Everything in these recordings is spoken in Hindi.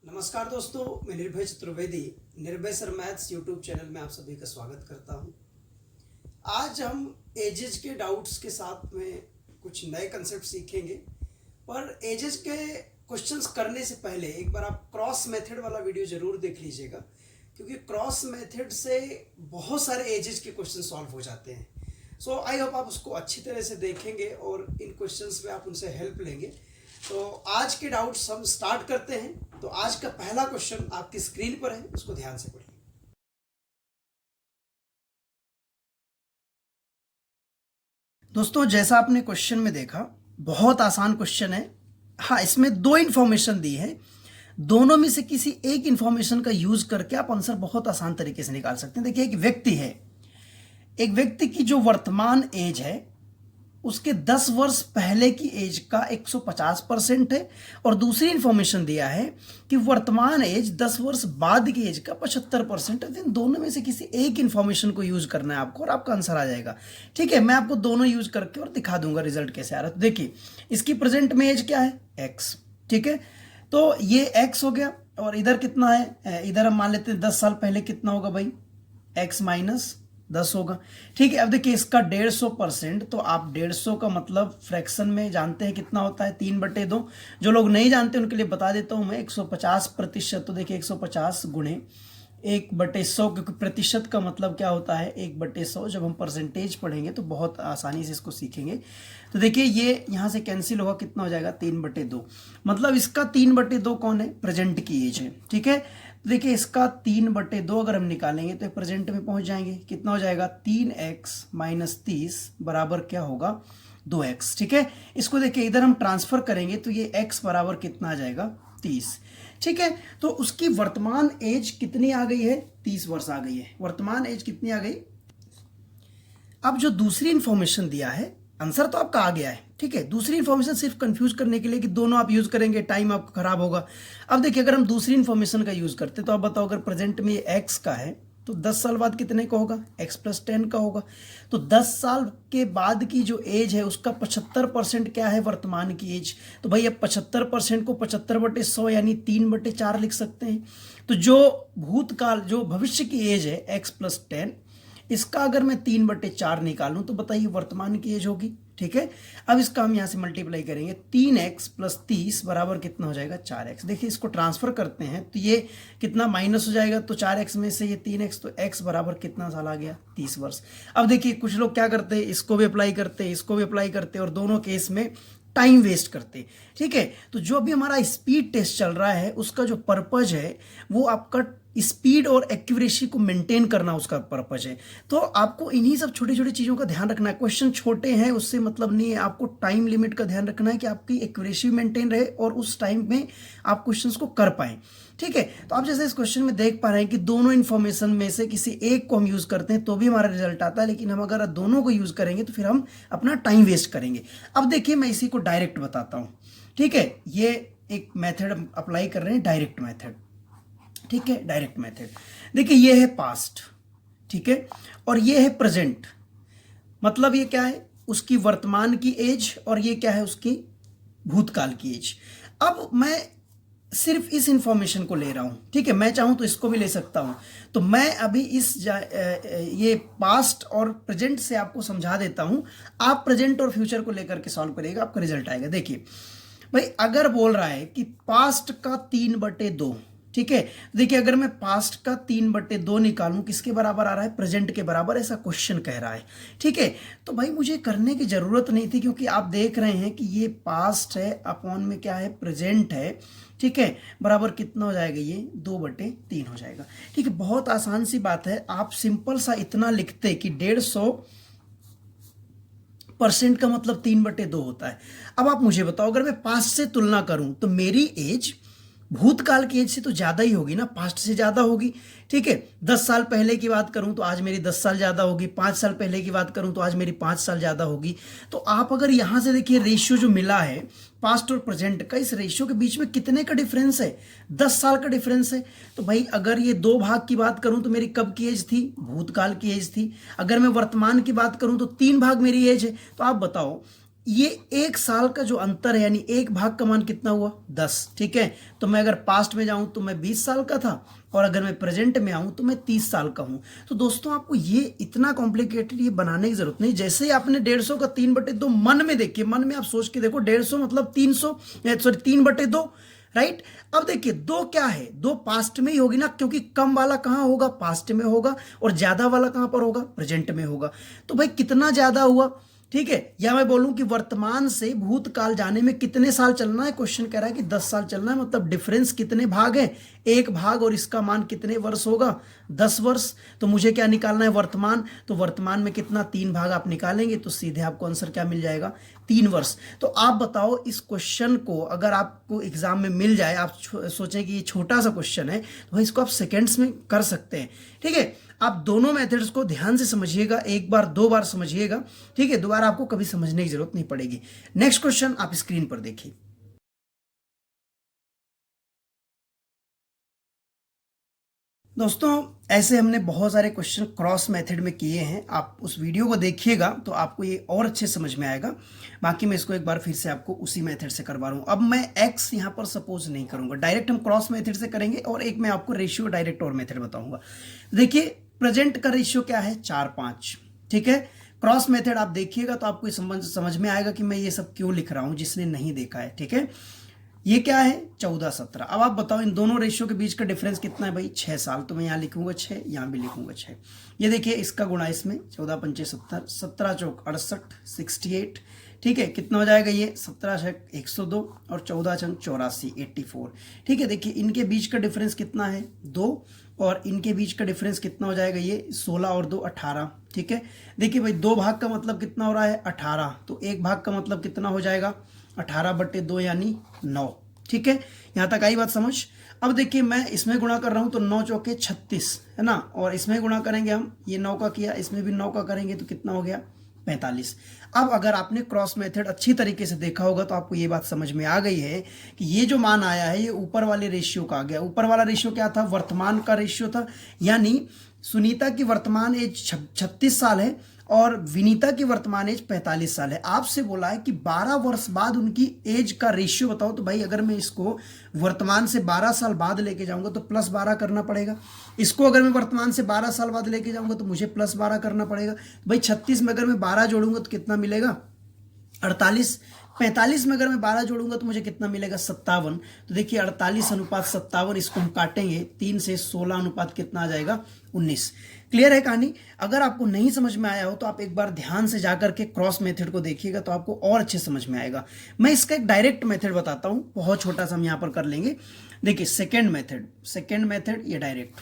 नमस्कार दोस्तों, मैं निर्भय चतुर्वेदी निर्भय सर मैथ्स यूट्यूब चैनल में आप सभी का स्वागत करता हूं। आज हम एजेस के डाउट्स के साथ में कुछ नए कंसेप्ट सीखेंगे, पर एजेस के क्वेश्चंस करने से पहले एक बार आप क्रॉस मेथड वाला वीडियो जरूर देख लीजिएगा, क्योंकि क्रॉस मेथड से बहुत सारे एजेस के क्वेश्चन सॉल्व हो जाते हैं। सो आई होप आप उसको अच्छी तरह से देखेंगे और इन क्वेश्चंस में आप उनसे हेल्प लेंगे। तो आज के डाउट्स हम स्टार्ट करते हैं। तो आज का पहला क्वेश्चन आपकी स्क्रीन पर है, उसको ध्यान से पढ़िए। दोस्तों, जैसा आपने क्वेश्चन में देखा, बहुत आसान क्वेश्चन है। हाँ, इसमें दो इंफॉर्मेशन दी है, दोनों में से किसी एक इंफॉर्मेशन का यूज करके आप आंसर बहुत आसान तरीके से निकाल सकते हैं। देखिए, एक व्यक्ति की जो वर्तमान एज है उसके 10 वर्ष पहले की एज का 150% है, और दूसरी इंफॉर्मेशन दिया है कि वर्तमान एज 10 वर्ष बाद की एज का 75% है। इन दोनों में से किसी एक इंफॉर्मेशन को यूज करना है आपको और आपका आंसर आ जाएगा। ठीक है, मैं आपको दोनों यूज करके और दिखा दूंगा रिजल्ट कैसे आ रहा है। तो देखिए, इसकी प्रेजेंट में एज क्या है? x। ठीक है, तो ये x हो गया, और इधर कितना है? इधर हम मान लेते हैं 10 साल पहले कितना होगा भाई? x माइनस 10 होगा। ठीक है, अब देखिए इसका 150%, तो आप 150 का मतलब फ्रैक्शन में जानते हैं कितना होता है? 3/2। जो लोग नहीं जानते उनके लिए बता देता हूं मैं, 150%। तो देखिए 150 गुणे 1/100, क्योंकि प्रतिशत का मतलब क्या होता है? 1/100। जब हम परसेंटेज पढ़ेंगे तो बहुत आसानी से इसको सीखेंगे। तो देखिए ये यहां से कैंसिल होगा, कितना हो जाएगा? 3/2। मतलब इसका 3/2 कौन है? प्रेजेंट की एज है। ठीक है, देखिए इसका 3/2 अगर हम निकालेंगे तो प्रेजेंट में पहुंच जाएंगे। कितना हो जाएगा? 3x माइनस 30 बराबर क्या होगा? 2x। ठीक है, इसको देखिए इधर हम ट्रांसफर करेंगे तो ये x बराबर कितना आ जाएगा? 30। ठीक है, तो उसकी वर्तमान एज कितनी आ गई है? 30 वर्ष आ गई है। वर्तमान एज कितनी आ गई? अब जो दूसरी इंफॉर्मेशन दिया है, आंसर तो आपका आ गया है। ठीक है, दूसरी इंफॉर्मेशन सिर्फ कंफ्यूज करने के लिए कि दोनों आप यूज करेंगे, टाइम आपका खराब होगा। अब देखिए, अगर हम दूसरी इंफॉर्मेशन का यूज करते तो आप बताओ, अगर प्रेजेंट में ये x का है तो 10 साल बाद कितने का होगा? x + 10 का होगा। तो 10 साल के बाद की जो एज है उसका 75% क्या है? वर्तमान की एज। तो भाई अब 75% को 75/100 यानी 3/4 लिख सकते हैं। तो जो भूतकाल, जो भविष्य की एज है x + 10, इसका अगर मैं 3/4 निकालूं तो बताइए वर्तमान की एज होगी। ठीक है, अब इसका हम यहां से मल्टीप्लाई करेंगे। 3x + 30 बराबर कितना हो जाएगा? 4x। देखिए इसको ट्रांसफर करते हैं तो ये कितना माइनस हो जाएगा, तो 4x में से ये 3x, तो x बराबर कितना साल आ गया? 30 वर्ष। अब देखिए कुछ लोग क्या करते हैं, इसको भी अप्लाई करते हैं, इसको भी अप्लाई करते हैं, और दोनों केस में टाइम वेस्ट करते। ठीक है, तो जो अभी हमारा स्पीड टेस्ट चल रहा है उसका जो पर्पज है वो आपका स्पीड और एक्यूरेसी को मेंटेन करना उसका पर्पज है। तो आपको इन्हीं सब छोटी छोटी चीजों का ध्यान रखना है। क्वेश्चन छोटे हैं उससे मतलब नहीं है, आपको टाइम लिमिट का ध्यान रखना है कि आपकी एक्यूरेसी मेंटेन रहे और उस टाइम में आप क्वेश्चंस को कर पाए। ठीक है, तो आप जैसे इस क्वेश्चन में देख पा रहे हैं कि दोनों इंफॉर्मेशन में से किसी एक को हम यूज करते हैं तो भी हमारा रिजल्ट आता है, लेकिन हम अगर दोनों को यूज करेंगे तो फिर हम अपना टाइम वेस्ट करेंगे। अब देखिए मैं इसी को डायरेक्ट बताता हूं। ठीक है, ये एक मेथड अप्लाई कर रहे हैं, डायरेक्ट मेथड। ठीक है, डायरेक्ट मेथड। देखिए ये है पास्ट, ठीक है, और ये है प्रेजेंट। मतलब ये क्या है? उसकी वर्तमान की एज, और ये क्या है? उसकी भूतकाल की एज। अब मैं सिर्फ इस इंफॉर्मेशन को ले रहा हूं। ठीक है, मैं चाहूं तो इसको भी ले सकता हूं। तो मैं अभी ये पास्ट और प्रेजेंट से आपको समझा देता हूं। आप प्रेजेंट और फ्यूचर को लेकर के सॉल्व करिएगा, आपका रिजल्ट आएगा। देखिए भाई, अगर बोल रहा है कि पास्ट का 3/2, ठीक है, देखिए अगर मैं पास्ट का 3/2 निकालूं, किसके बराबर आ रहा है? प्रेजेंट के बराबर, ऐसा क्वेश्चन कह रहा है। ठीक है, तो भाई मुझे करने की जरूरत नहीं थी, क्योंकि आप देख रहे हैं कि ये पास्ट है, अपॉन में क्या है? प्रेजेंट है। ठीक है, बराबर कितना हो जाएगा? ये 2/3 हो जाएगा। ठीक है, बहुत आसान सी बात है। आप सिंपल सा इतना लिखते कि 150% का मतलब 3/2 होता है। अब आप मुझे बताओ, अगर मैं पास्ट से तुलना करूं तो मेरी एज भूतकाल की एज से तो ज्यादा ही होगी ना, पास्ट से ज्यादा होगी। ठीक है, 10 साल पहले की बात करूं तो आज मेरी 10 साल ज्यादा होगी, 5 साल पहले की बात करूं तो आज मेरी 5 साल ज्यादा होगी। तो आप अगर यहां से देखिए रेशियो जो मिला है पास्ट और प्रेजेंट का, इस रेशियो के बीच में कितने का डिफरेंस है? 10 साल का डिफरेंस है। तो भाई अगर ये 2 भाग की बात करूं तो मेरी कब की एज थी? भूतकाल की एज थी। अगर मैं वर्तमान की बात करूं तो 3 भाग मेरी एज है। तो आप बताओ ये एक साल का जो अंतर है, यानी एक भाग का मान कितना हुआ 10, ठीक है। तो मैं अगर पास्ट में जाऊं तो मैं 20 साल का था, और अगर मैं प्रेजेंट में आऊं तो मैं 30 साल का हूं। तो दोस्तों आपको ये इतना कॉम्प्लिकेटेड ये बनाने की जरूरत नहीं। जैसे ही आपने 150 का 3/2 मन में देखिए, मन में आप सोच के देखो 150 मतलब 300, सॉरी 3/2, राइट। अब देखिए 2 क्या है, 2 पास्ट में ही होगी ना, क्योंकि कम वाला कहां होगा, पास्ट में होगा, और ज्यादा वाला कहां पर होगा, प्रेजेंट में होगा। तो भाई कितना ज्यादा हुआ, ठीक है। या मैं बोलूं कि वर्तमान से भूतकाल जाने में कितने साल चलना है, क्वेश्चन कह रहा है कि 10 साल चलना है, मतलब डिफरेंस कितने भाग है, एक भाग, और इसका मान कितने वर्ष होगा, 10 वर्ष। तो मुझे क्या निकालना है, वर्तमान। तो वर्तमान में कितना, 3 भाग आप निकालेंगे तो सीधे आपको आंसर क्या मिल जाएगा, 3 वर्ष। तो आप बताओ इस क्वेश्चन को अगर आपको एग्जाम में मिल जाए, आप सोचें कि ये छोटा सा क्वेश्चन है, तो भाई इसको आप सेकेंड्स में कर सकते हैं, ठीक है। आप दोनों मेथड्स को ध्यान से समझिएगा, एक बार 2 बार समझिएगा, ठीक है। दोबारा आपको कभी समझने की जरूरत नहीं पड़ेगी। नेक्स्ट क्वेश्चन आप स्क्रीन पर देखिए। दोस्तों ऐसे हमने बहुत सारे क्वेश्चन क्रॉस मेथड में किए हैं, आप उस वीडियो को देखिएगा तो आपको ये और अच्छे समझ में आएगा। बाकी मैं इसको एक बार फिर से आपको उसी मेथड से करवा रहा हूँ। अब मैं एक्स यहाँ पर सपोज नहीं करूँगा, डायरेक्ट हम क्रॉस मेथड से करेंगे, और एक मैं आपको रेशियो डायरेक्ट और मेथड बताऊँगा। देखिए प्रेजेंट का रेशियो क्या है, 4:5, ठीक है। क्रॉस मेथड आप देखिएगा तो आपको समझ में आएगा कि मैं ये सब क्यों लिख रहा हूँ, जिसने नहीं देखा है, ठीक है। ये क्या है, 14-17। अब आप बताओ इन दोनों रेशियो के बीच का डिफरेंस कितना है भाई, 6 साल। तो मैं यहाँ लिखूंगा 6, यहाँ भी लिखूंगा 6। ये देखिए इसका गुणा इसमें, 14×5 70, 17×4 68, 68, ठीक है। कितना हो जाएगा ये, 17×6 102, और 14×6 84, 84, ठीक है। देखिए इनके बीच का डिफरेंस कितना है, 2, और इनके बीच का डिफरेंस कितना हो जाएगा, ये 16 और 2 18, ठीक है। देखिए भाई 2 भाग का मतलब कितना हो रहा है, 18, तो 1 भाग का मतलब कितना हो जाएगा, 18/2 यानी 9, ठीक है। यहां तक आई बात समझ। अब देखिए मैं इसमें गुणा कर रहा हूं तो 9×4 36 है ना, और इसमें गुणा करेंगे हम, ये 9 का किया, इसमें भी 9 का करेंगे तो कितना हो गया, 45। अब अगर आपने क्रॉस मेथड अच्छी तरीके से देखा होगा तो आपको ये बात समझ में आ गई है कि ये जो मान आया है ये ऊपर वाले रेशियो का आ गया। ऊपर वाला रेशियो क्या था, वर्तमान का रेशियो था, यानी सुनीता की वर्तमान एज 36 साल है और विनीता की वर्तमान एज 45 साल है। आपसे बोला है कि 12 वर्ष बाद उनकी एज का रेशियो बताओ। तो भाई अगर मैं इसको वर्तमान से 12 साल बाद लेके जाऊंगा तो +12 करना पड़ेगा। इसको अगर मैं वर्तमान से 12 साल बाद लेके जाऊंगा तो मुझे +12 करना पड़ेगा। भाई 36 में अगर मैं 12 जोड़ूंगा तो कितना मिलेगा, 48। 45 में अगर मैं 12 जोड़ूंगा तो मुझे कितना मिलेगा, 57। तो देखिए 48:57, इसको हम काटेंगे 3 से, 16 अनुपात कितना आ जाएगा, 19। क्लियर है कहानी। अगर आपको नहीं समझ में आया हो तो आप एक बार ध्यान से जाकर के क्रॉस मेथड को देखिएगा तो आपको और अच्छे समझ में आएगा। मैं इसका एक डायरेक्ट मेथड बताता हूं, बहुत छोटा सा हम यहां पर कर लेंगे। देखिए सेकेंड मेथड ये डायरेक्ट,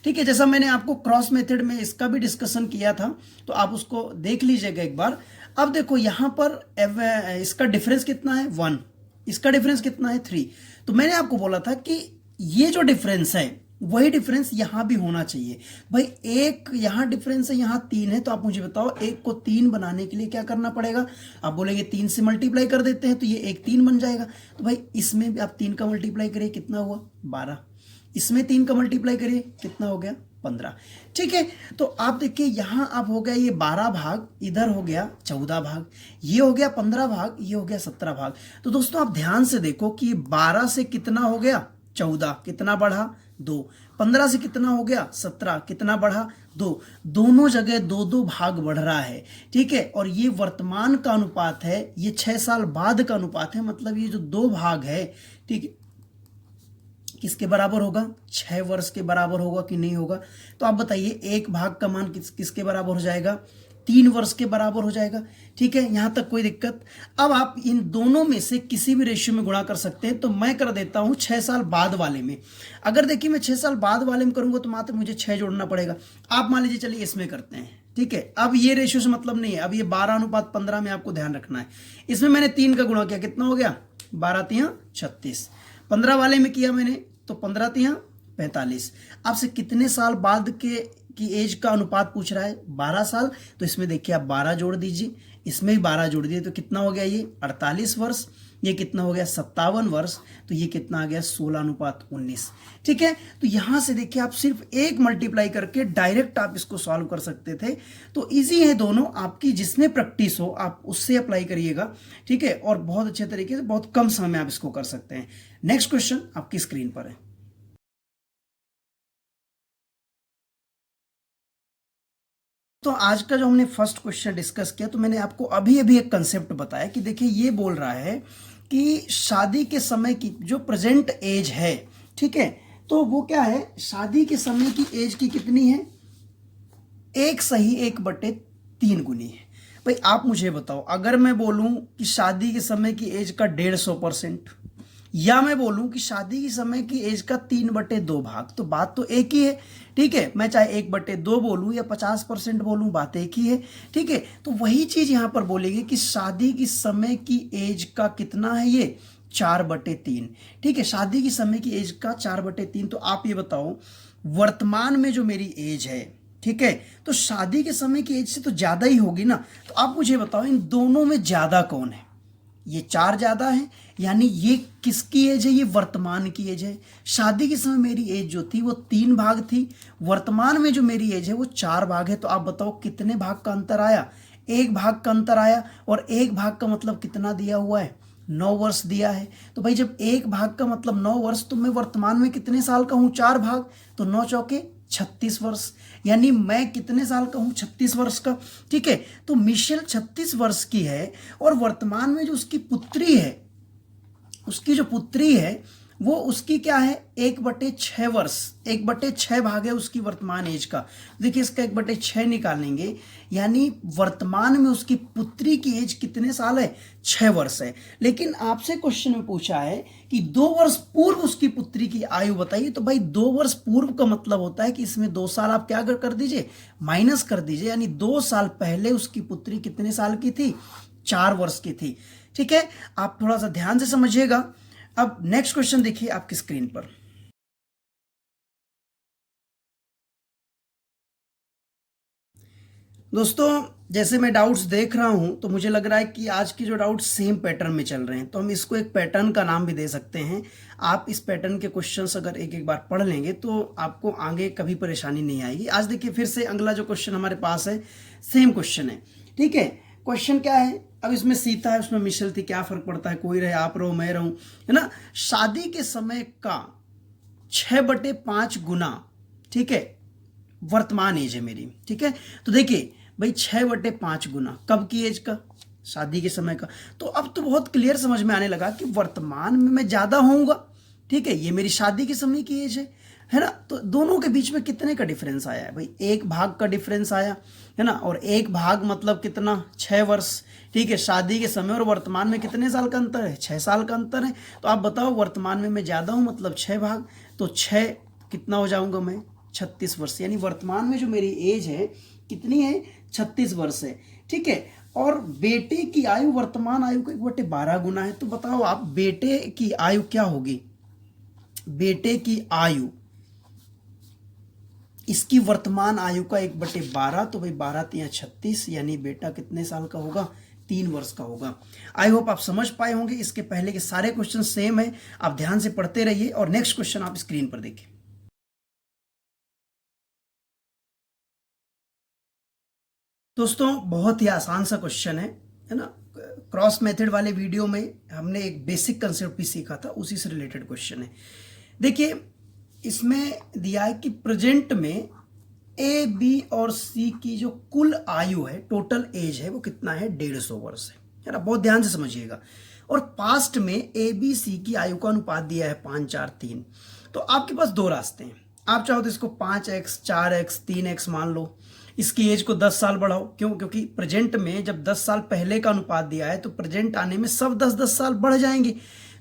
ठीक है। जैसा मैंने आपको क्रॉस मेथड में इसका भी डिस्कशन किया था तो आप उसको देख लीजिएगा एक बार। अब देखो यहां पर इसका डिफरेंस कितना है, 1, इसका डिफरेंस कितना है, 3। तो मैंने आपको बोला था कि ये जो डिफरेंस है वही डिफरेंस यहां भी होना चाहिए। भाई एक यहां डिफरेंस है, यहां 3 है, तो आप मुझे बताओ 1 को 3 बनाने के लिए क्या करना पड़ेगा। आप बोलेंगे 3 से मल्टीप्लाई कर देते हैं तो ये 1 3 बन जाएगा। तो भाई इसमें भी आप 3 का मल्टीप्लाई करिए, कितना हुआ, 12। इसमें 3 का मल्टीप्लाई करिए, कितना हो गया, 15, ठीक है। तो आप देखिए यहां आप हो गया ये 12 भाग, इधर हो गया 14 भाग, ये हो गया 15 भाग, ये हो गया 17 भाग। तो दोस्तों आप ध्यान से देखो कि 12 से कितना हो गया, 14, कितना बढ़ा, 2। 15 से कितना हो गया, 17, कितना बढ़ा, 2। दोनों जगह 2-2 भाग बढ़ रहा है, ठीक है। और ये वर्तमान का अनुपात है, ये 6 साल बाद का अनुपात है, मतलब ये जो 2 भाग है, ठीक है, किसके बराबर होगा, 6 वर्ष के बराबर होगा कि नहीं होगा। तो आप बताइए 1 भाग का मान किसके बराबर हो जाएगा, 3 वर्ष के बराबर हो जाएगा, ठीक है। यहां तक कोई दिक्कत। अब आप इन दोनों में से किसी भी रेशियो में गुणा कर सकते हैं। तो मैं कर देता हूं 6 साल बाद वाले में। अगर देखिए मैं 6 साल बाद वाले में करूंगा तो मात्र मुझे 6 जोड़ना पड़ेगा। आप मान लीजिए चलिए इसमें करते हैं, ठीक है। अब ये रेशियो से मतलब नहीं है, अब ये 12:15 में आपको ध्यान रखना है। इसमें मैंने 3 का गुणा किया, कितना हो गया, 12×3 36। 15 वाले में किया मैंने तो 15×3 45। आपसे कितने साल बाद की एज का अनुपात पूछ रहा है, 12 साल। तो इसमें देखिए आप 12 जोड़ दीजिए, इसमें भी 12 जोड़ दिए तो कितना हो गया, ये 48 वर्ष। ये कितना हो गया 57 वर्ष, तो ये कितना आ गया 16:19। ठीक है, तो यहां से देखिए आप सिर्फ एक मल्टीप्लाई करके डायरेक्ट आप इसको सॉल्व कर सकते थे। तो इजी है दोनों, आपकी जिसमें प्रैक्टिस हो आप उससे अप्लाई करिएगा। ठीक है, और बहुत अच्छे तरीके से बहुत कम समय में आप इसको कर सकते हैं। नेक्स्ट क्वेश्चन आपकी स्क्रीन पर है। तो आज का जो हमने फर्स्ट क्वेश्चन डिस्कस किया, तो मैंने आपको अभी अभी एक कंसेप्ट बताया कि देखिए ये बोल रहा है कि शादी के समय की जो प्रेजेंट एज है, ठीक है, तो वो क्या है, शादी के समय की एज की कितनी है, 1/3 गुनी है। भाई आप मुझे बताओ, अगर मैं बोलूं कि शादी के समय की एज का 150%, या मैं बोलूं कि शादी के समय की एज का 3/2 भाग, तो बात तो एक ही है। ठीक है, मैं चाहे 1/2 बोलूं या 50% बोलूं, बात एक ही है। ठीक है, तो वही चीज यहां पर बोलेगी कि शादी की समय की एज का कितना है, ये 4/3। ठीक है, शादी की समय की एज का 4/3। तो आप ये बताओ, वर्तमान में जो मेरी एज है, ठीक है, तो शादी के समय की एज से तो ज्यादा ही होगी ना। तो आप मुझे बताओ इन दोनों में ज्यादा कौन है, ये 4 ज्यादा है, यानी ये किसकी एज है, ये वर्तमान की एज है। शादी के समय मेरी एज जो थी वो 3 भाग थी, वर्तमान में जो मेरी एज है वो 4 भाग है। तो आप बताओ कितने भाग का अंतर आया, 1 भाग का अंतर आया, और 1 भाग का मतलब कितना दिया हुआ है, 9 वर्ष दिया है। तो भाई जब 1 भाग का मतलब 9 वर्ष, तो मैं वर्तमान में कितने साल का हूं, 4 भाग, तो 9 चौके 36 वर्ष, यानी मैं कितने साल का हूं, 36 वर्ष का। ठीक है, तो मिशेल 36 वर्ष की है, और वर्तमान में जो उसकी पुत्री है, उसकी जो पुत्री है वो उसकी क्या है, 1/6 वर्ष, 1/6 भाग है उसकी वर्तमान एज का। देखिए इसका 1/6 निकालेंगे, यानी वर्तमान में उसकी पुत्री की एज कितने साल है, 6 वर्ष है। लेकिन आपसे क्वेश्चन में पूछा है कि 2 वर्ष पूर्व उसकी पुत्री की आयु बताइए। तो भाई 2 वर्ष पूर्व का मतलब होता है कि इसमें 2 साल आप क्या कर दीजिए, माइनस कर दीजिए, यानी 2 साल पहले उसकी पुत्री कितने साल की थी, 4 वर्ष की थी। ठीक है, आप थोड़ा सा ध्यान से समझिएगा। अब नेक्स्ट क्वेश्चन देखिए आपकी स्क्रीन पर। दोस्तों जैसे मैं डाउट्स देख रहा हूं, तो मुझे लग रहा है कि आज की जो डाउट्स सेम पैटर्न में चल रहे हैं, तो हम इसको एक पैटर्न का नाम भी दे सकते हैं। आप इस पैटर्न के क्वेश्चंस अगर एक एक बार पढ़ लेंगे तो आपको आगे कभी परेशानी नहीं आएगी। आज देखिए फिर से अगला जो क्वेश्चन हमारे पास है, सेम क्वेश्चन है। ठीक है, क्वेश्चन क्या है, अब इसमें सीता है, उसमें मिशेल थी, क्या फर्क पड़ता है, कोई रहे, आप रहो, मैं रहूं, है ना। शादी के समय का 6/5 गुना, ठीक है, वर्तमान एज है मेरी। ठीक है, तो देखिए भाई 6/5 गुना कब की एज का, शादी के समय का। तो अब तो बहुत क्लियर समझ में आने लगा कि वर्तमान में मैं ज्यादा होऊंगा। ठीक है, ये मेरी शादी के समय की एज है ना। तो दोनों के बीच में कितने का डिफरेंस आया है भाई, 1 भाग का डिफरेंस आया है ना, और 1 भाग मतलब कितना, 6 वर्ष। ठीक है, शादी के समय और वर्तमान में कितने साल का अंतर है, 6 साल का अंतर है। तो आप बताओ वर्तमान में मैं ज्यादा हूं मतलब 6 भाग, तो 6 कितना हो जाऊंगा मैं, 36 वर्ष, यानी वर्तमान में जो मेरी एज है कितनी है, 36 वर्ष है। ठीक है, और बेटे की आयु वर्तमान आयु का 1/12 गुना है। तो बताओ आप बेटे की आयु क्या होगी, बेटे की आयु इसकी वर्तमान आयु का 1/12, तो भाई 12 × 36, यानी बेटा कितने साल का होगा, 3 वर्ष का होगा। आई होप आप समझ पाए होंगे। इसके पहले के सारे क्वेश्चन सेम है, आप ध्यान से पढ़ते रहिए। और नेक्स्ट क्वेश्चन आप स्क्रीन पर देखिए। दोस्तों बहुत ही आसान सा क्वेश्चन है ना। क्रॉस मेथड वाले वीडियो में हमने एक बेसिक कंसेप्ट भी सीखा था, उसी से रिलेटेड क्वेश्चन है। देखिए इसमें दिया है कि प्रेजेंट में ए, बी और सी की जो कुल आयु है, टोटल एज है, वो कितना है, 150 वर्ष है ना। बहुत ध्यान से समझिएगा। और पास्ट में ए, बी, सी की आयु का अनुपात दिया है 5, 4, 3। तो आपके पास 2 रास्ते हैं। आप चाहो तो इसको 5x, 4x, 3x मान लो, इसकी एज को 10 साल बढ़ाओ। क्यों, क्योंकि प्रेजेंट में जब 10 साल पहले का अनुपात दिया है, तो प्रेजेंट आने में सब 10-10 साल बढ़ जाएंगे।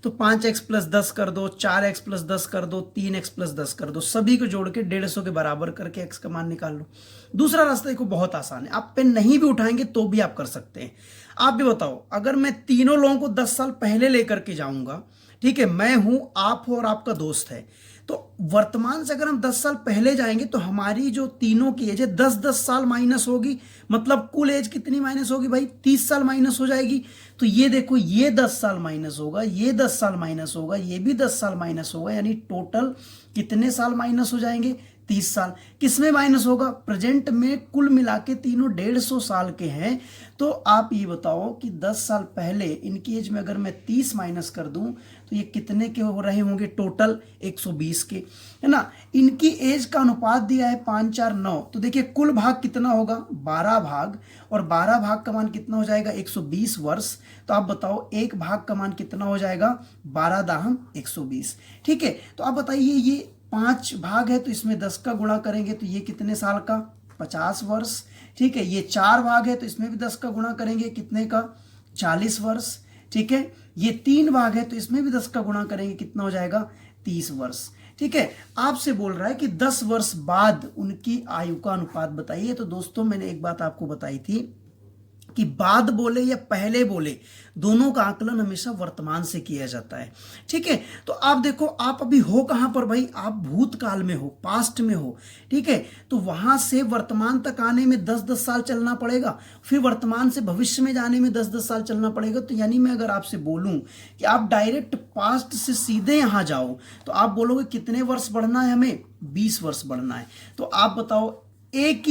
तो 5x + 10 कर दो, 4x + 10 कर दो, 3x + 10 कर दो, सभी को जोड़ के 150 के बराबर करके x का मान निकाल लो। दूसरा रास्ता देखो बहुत आसान है, आप पेन नहीं भी उठाएंगे तो भी आप कर सकते हैं। आप भी बताओ, अगर मैं तीनों लोगों को 10 साल पहले लेकर के जाऊंगा, ठीक है, मैं हूं, आप हो और आपका दोस्त है, तो वर्तमान से अगर हम 10 साल पहले जाएंगे तो हमारी जो तीनों की एज है 10-10 साल माइनस होगी, मतलब कुल एज कितनी माइनस होगी भाई, 30 साल माइनस हो जाएगी। तो ये देखो, ये 10 साल माइनस होगा, ये 10 साल माइनस होगा, ये भी 10 साल माइनस होगा, यानी टोटल कितने साल माइनस हो जाएंगे, 30 साल। किसमें माइनस होगा, प्रेजेंट में कुल मिला के तीनों 150 साल के हैं। तो आप ये बताओ कि 10 साल पहले इनकी एज में अगर मैं 30 माइनस कर दूं तो ये कितने के हो रहे होंगे, टोटल 120 के, है ना। इनकी एज का अनुपात दिया है 5, 4, 9। तो देखिए कुल भाग कितना होगा, 12 भाग, और 12 भाग का मान कितना हो जाएगा, 120 वर्ष। तो आप बताओ एक भाग का मान कितना हो जाएगा, 12 दाहम 120। ठीक है, तो आप बताइए ये 5 भाग है तो इसमें 10 का गुणा करेंगे तो ये कितने साल का, 50 वर्ष। ठीक है, ये 4 भाग है तो इसमें भी 10 का गुणा करेंगे, कितने का, 40 वर्ष। ठीक है, ये 3 भाग है तो इसमें भी 10 का गुणा करेंगे, कितना हो जाएगा, 30 वर्ष। ठीक है, आपसे बोल रहा है कि 10 वर्ष बाद उनकी आयु का अनुपात बताइए। तो दोस्तों मैंने एक बात आपको बताई थी कि बाद बोले या पहले बोले, दोनों का आकलन हमेशा वर्तमान से किया जाता है। ठीक है, तो आप देखो आप अभी हो कहां पर भाई, आप भूतकाल में हो, पास्ट में हो। ठीक है, तो वहां से वर्तमान तक आने में 10-10 साल चलना पड़ेगा, फिर वर्तमान से भविष्य में जाने में 10-10 साल चलना पड़ेगा। तो यानी मैं अगर आपसे बोलूं कि आप डायरेक्ट पास्ट से सीधे यहां जाओ तो आप बोलोगे कितने वर्ष बढ़ना है हमें, 20 वर्ष बढ़ना है। तो आप बताओ एक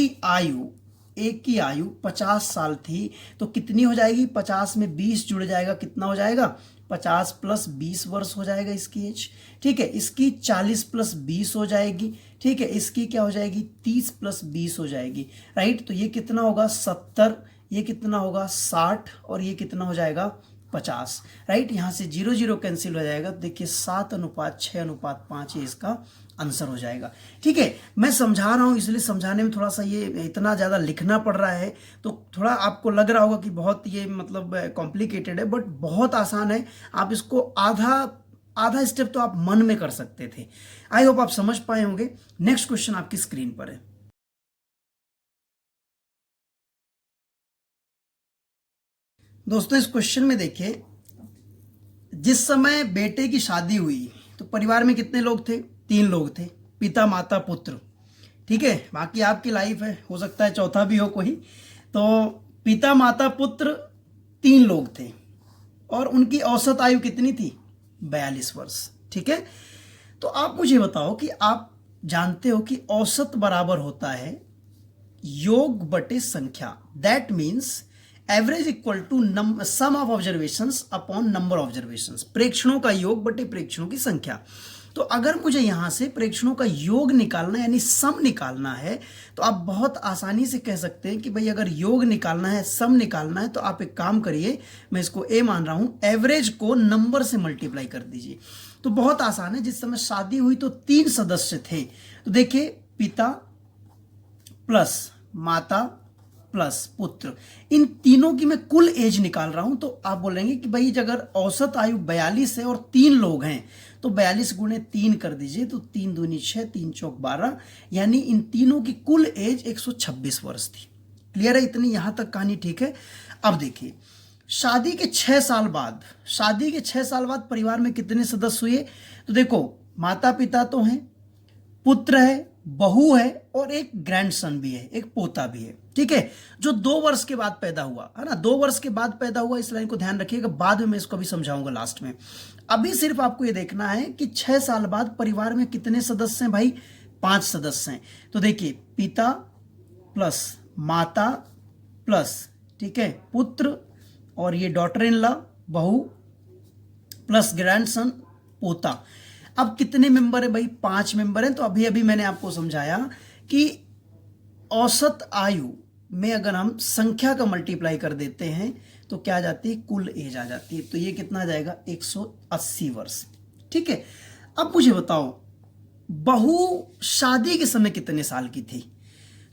की आयु 50 साल थी तो कितनी हो जाएगी, 50 में 20 जुड़ जाएगा, कितना हो जाएगा, 50 प्लस 20 वर्ष हो जाएगा इसकी एज। ठीक है, इसकी 40 प्लस 20 हो जाएगी। ठीक है, इसकी क्या हो जाएगी, 30 प्लस 20 हो जाएगी। राइट, तो ये कितना होगा, 70, ये कितना होगा, 60, और ये कितना हो जाएगा, 50। राइट, यहां से 0 0 कैंसिल हो जाएगा। देखिए 7:6:5 ये इसका आंसर हो जाएगा। ठीक है, मैं समझा रहा हूं इसलिए समझाने में थोड़ा सा ये इतना ज्यादा लिखना पड़ रहा है, तो थोड़ा आपको लग रहा होगा कि बहुत ये मतलब कॉम्प्लिकेटेड है, बट बहुत आसान है। आप इसको आधा स्टेप तो आप मन में कर सकते थे। आई होप आप समझ पाए होंगे। नेक्स्ट क्वेश्चन आपकी स्क्रीन पर है। दोस्तों इस क्वेश्चन में देखिए, जिस समय बेटे की शादी हुई तो परिवार में कितने लोग थे, 3 लोग थे, पिता माता पुत्र। ठीक है, बाकी आपकी लाइफ है, हो सकता है चौथा भी हो कोई। तो पिता माता पुत्र 3 लोग थे और उनकी औसत आयु कितनी थी, 42 वर्ष। ठीक है, तो आप मुझे बताओ कि आप जानते हो कि औसत बराबर होता है योग बटे संख्या, that means average equal to sum of observations upon number observations, प्रेक्षणों का योग बटे प्रेक्षणों की संख्या। तो अगर मुझे यहां से प्रेक्षणों का योग निकालना यानी सम निकालना है तो आप बहुत आसानी से कह सकते हैं कि भाई अगर योग निकालना है, सम निकालना है, तो आप एक काम करिए, मैं इसको ए मान रहा हूं, एवरेज को नंबर से मल्टीप्लाई कर दीजिए। तो बहुत आसान है। जिस समय शादी हुई तो 3 सदस्य थे, तो देखिए पिता प्लस माता प्लस पुत्र, इन तीनों की मैं कुल एज निकाल रहा हूं। तो आप बोलेंगे कि भाई अगर औसत आयु 42 है और 3 लोग हैं तो 42 गुणे 3 कर दीजिए, तो 3 दूनी 6, 3 चौक 12, यानी इन तीनों की कुल एज 126 वर्ष थी। क्लियर है, इतनी यहां तक कहानी ठीक है। अब देखिए शादी के 6 साल बाद परिवार में कितने सदस्य हुए, तो देखो माता पिता तो हैं, पुत्र है, बहू है और एक ग्रैंडसन भी है, एक पोता भी है। ठीक है, जो 2 वर्ष के बाद पैदा हुआ है ना, 2 वर्ष के बाद पैदा हुआ, इस लाइन को ध्यान रखिएगा, बाद में मैं इसको भी समझाऊंगा लास्ट में। अभी सिर्फ आपको ये देखना है कि 6 साल बाद परिवार में कितने सदस्य हैं भाई, 5 सदस्य हैं। तो देखिए पिता प्लस माता प्लस, ठीक है, पुत्र, और ये डॉटर इन लॉ बहू प्लस ग्रैंडसन पोता। अब कितने मेंबर है भाई, 5 मेंबर हैं। तो अभी अभी मैंने आपको समझाया कि औसत आयु में अगर हम संख्या का मल्टीप्लाई कर देते हैं तो क्या आ जाती है, कुल एज आ जाती है। तो ये कितना आ जाएगा, 180 वर्ष। ठीक है, अब मुझे बताओ बहू शादी के समय कितने साल की थी।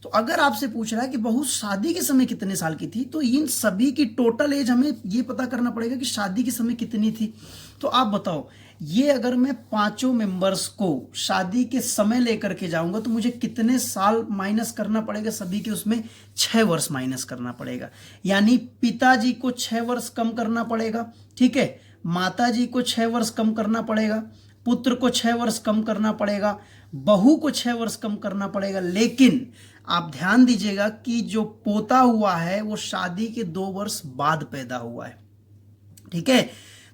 तो अगर आपसे पूछ रहा है कि बहू शादी के समय कितने साल की थी, तो इन सभी की टोटल एज हमें ये पता करना पड़ेगा कि शादी के समय कितनी थी। तो आप बताओ, ये अगर मैं 5 मेंबर्स को शादी के समय लेकर के जाऊंगा तो मुझे कितने साल माइनस करना पड़ेगा, सभी के उसमें 6 वर्ष माइनस करना पड़ेगा। यानी पिताजी को 6 वर्ष कम करना पड़ेगा, ठीक है, माताजी को 6 वर्ष कम करना पड़ेगा, पुत्र को 6 वर्ष कम करना पड़ेगा, बहू को 6 वर्ष कम करना पड़ेगा। लेकिन आप ध्यान दीजिएगा कि जो पोता हुआ है वो शादी के 2 वर्ष बाद पैदा हुआ है, ठीक है।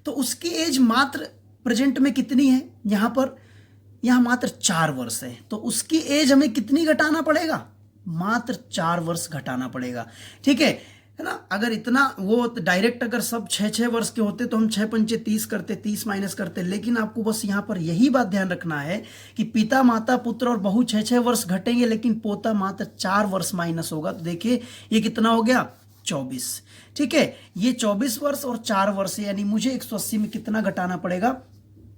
तो उसकी एज मात्र प्रेजेंट में कितनी है, यहां मात्र 4 वर्ष है। तो उसकी एज हमें कितनी घटाना पड़ेगा, मात्र 4 वर्ष घटाना पड़ेगा, ठीक है ना। अगर इतना वो डायरेक्ट अगर सब 6 वर्ष के होते तो हम 6 पंचे 30 करते, 30 माइनस करते। लेकिन आपको बस यहाँ पर यही बात ध्यान रखना है कि पिता माता पुत्र और बहू 6 वर्ष घटेंगे, लेकिन पोता मात्र 4 वर्ष माइनस होगा। तो देखिए ये कितना हो गया, 24, ठीक है। ये 24 वर्ष और 4 वर्ष, यानी मुझे 180 में कितना घटाना पड़ेगा,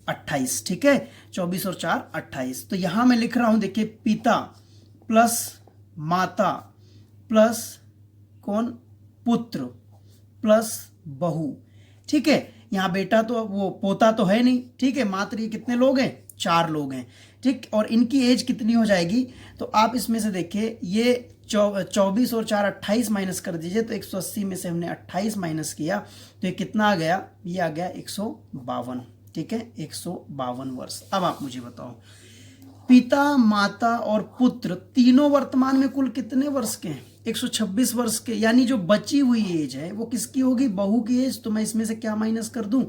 28, ठीक है। 24 और 4 28। तो यहां मैं लिख रहा हूं, देखिए पिता प्लस माता प्लस कौन, पुत्र प्लस बहू, ठीक है। यहां बेटा तो वो पोता तो है नहीं, ठीक है। मात्र ये कितने लोग हैं, 4 लोग हैं, ठीक। और इनकी एज कितनी हो जाएगी, तो आप इसमें से देखिए ये 24 और 4 28 माइनस कर दीजिए। तो 180 में से हमने 28 माइनस किया तो ये कितना आ गया, ये आ गया 152, ठीक है, 152 वर्ष। अब आप मुझे बताओ, पिता माता और पुत्र तीनों वर्तमान में कुल कितने वर्ष के हैं, 126 वर्ष के। यानी जो बची हुई एज है वो किसकी होगी, बहू की एज। तो मैं इसमें से क्या माइनस कर दूं,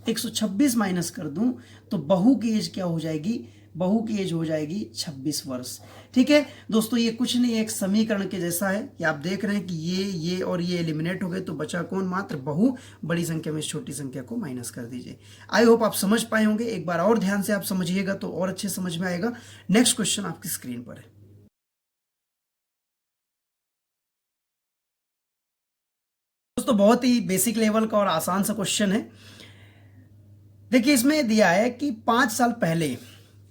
126 माइनस कर दूं, तो बहू की एज क्या हो जाएगी, बहू की एज हो जाएगी 26 वर्ष, ठीक है। दोस्तों ये कुछ नहीं, एक समीकरण के जैसा है कि आप देख रहे हैं कि ये और ये एलिमिनेट हो गए, तो बचा कौन, मात्र बहू। बड़ी संख्या में छोटी संख्या को माइनस कर दीजिए। आई होप आप समझ पाए होंगे। एक बार और ध्यान से आप समझिएगा तो और अच्छे समझ में आएगा। नेक्स्ट क्वेश्चन आपकी स्क्रीन पर है। दोस्तों बहुत ही बेसिक लेवल का और आसान सा क्वेश्चन है। देखिए इसमें दिया है कि 5 साल पहले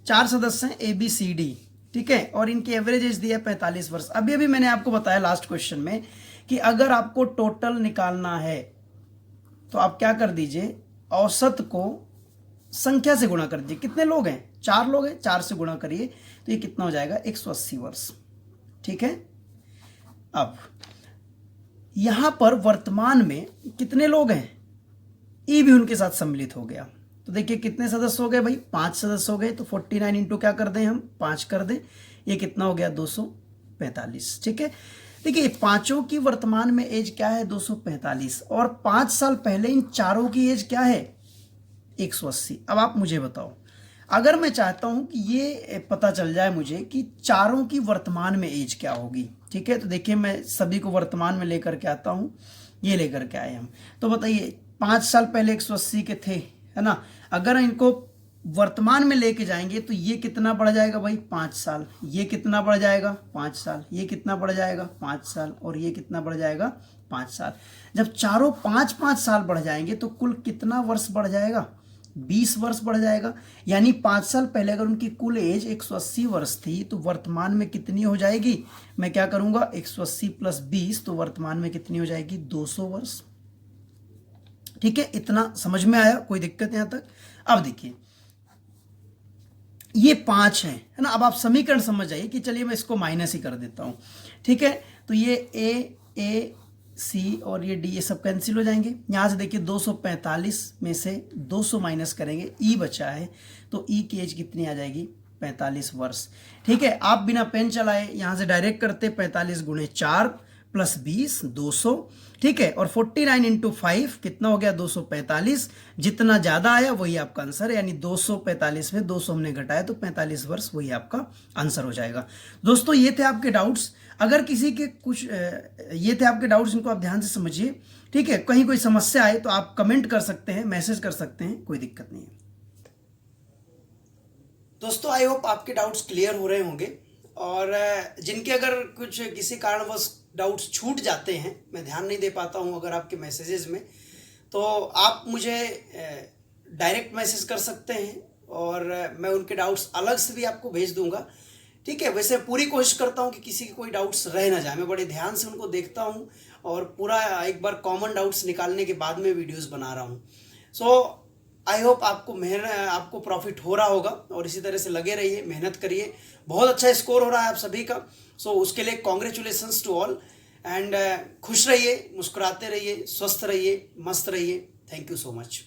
4 सदस्य हैं ए बी सी डी, ठीक है, और इनकी एवरेज एज दिया है 45 वर्ष। अभी मैंने आपको बताया लास्ट क्वेश्चन में कि अगर आपको टोटल निकालना है तो आप क्या कर दीजिए, औसत को संख्या से गुणा कर दीजिए। कितने लोग हैं, 4 लोग हैं, 4 से गुणा करिए तो ये कितना हो जाएगा, 180 वर्ष, ठीक है। अब यहां पर वर्तमान में कितने लोग हैं, ई भी उनके साथ सम्मिलित हो गया। तो देखिए कितने सदस्य हो गए भाई, 5 सदस्य हो गए। तो 49 इंटू क्या कर दें हम, 5 कर दें, ये कितना हो गया, 245, ठीक है। देखिए पांचों की वर्तमान में एज क्या है, 245, और 5 साल पहले इन चारों की एज क्या है, 180। अब आप मुझे बताओ, अगर मैं चाहता हूं कि ये पता चल जाए मुझे कि चारों की वर्तमान में एज क्या होगी, ठीक है। तो देखिए मैं सभी को वर्तमान में लेकर के आता हूं, ये लेकर के आए हम। तो बताइए 5 साल पहले 180 के थे, है ना। अगर इनको वर्तमान में लेके जाएंगे तो ये कितना बढ़ जाएगा भाई, 5 साल। ये कितना बढ़ जाएगा, 5 साल। ये कितना बढ़ जाएगा, 5 साल। और ये कितना बढ़ जाएगा, 5 साल। जब चारों 5-5 साल बढ़ जाएंगे तो कुल कितना वर्ष बढ़ जाएगा, 20 वर्ष बढ़ जाएगा। यानी 5 साल पहले अगर उनकी कुल एज 180 वर्ष थी तो वर्तमान में कितनी हो जाएगी, मैं क्या करूंगा, 180 प्लस 20, तो वर्तमान में कितनी हो जाएगी, 200 वर्ष, ठीक है। इतना समझ में आया, कोई दिक्कत यहां तक। अब देखिए ये 5 है ना। अब आप समीकरण समझ जाइए कि चलिए मैं इसको माइनस ही कर देता हूं, ठीक है। तो ये ए सी और ये डी, ये सब कैंसिल हो जाएंगे। यहां से देखिए 245 में से 200 माइनस करेंगे, ई बचा है, तो ई की एज कितनी आ जाएगी, 45 वर्ष, ठीक है। आप बिना पेन चलाए यहां से डायरेक्ट करते, 45 गुणे 4 प्लस 20, 200, ठीक है। और 49 इंटू 5 कितना हो गया, 245। जितना ज्यादा आया वही आपका आंसर है, यानी 245 में 200 हमने घटाया तो 45 वर्ष वही आपका आंसर हो जाएगा। दोस्तों ये थे आपके डाउट्स। अगर किसी के कुछ ये थे आपके डाउट्स, इनको आप ध्यान से समझिए, ठीक है। कहीं कोई समस्या आए तो आप कमेंट कर सकते हैं, मैसेज कर सकते हैं, कोई दिक्कत नहीं है। दोस्तों आई होप आपके डाउट्स क्लियर हो रहे होंगे, और जिनके अगर कुछ किसी कारणवश डाउट्स छूट जाते हैं, मैं ध्यान नहीं दे पाता हूं अगर आपके मैसेजेस में, तो आप मुझे डायरेक्ट मैसेज कर सकते हैं और मैं उनके डाउट्स अलग से भी आपको भेज दूंगा, ठीक है। वैसे पूरी कोशिश करता हूं कि किसी के कोई डाउट्स रह ना जाए, मैं बड़े ध्यान से उनको देखता हूं और पूरा एक बार कॉमन डाउट्स निकालने के बाद में वीडियोस बना रहा हूं। सो आई होप आपको प्रॉफिट हो रहा होगा, और इसी तरह से लगे रहिए, मेहनत करिए। बहुत अच्छा स्कोर हो रहा है आप सभी का, सो उसके लिए कॉन्ग्रेचुलेशंस टू ऑल, एंड खुश रहिए, मुस्कुराते रहिए, स्वस्थ रहिए, मस्त रहिए। Thank you so much.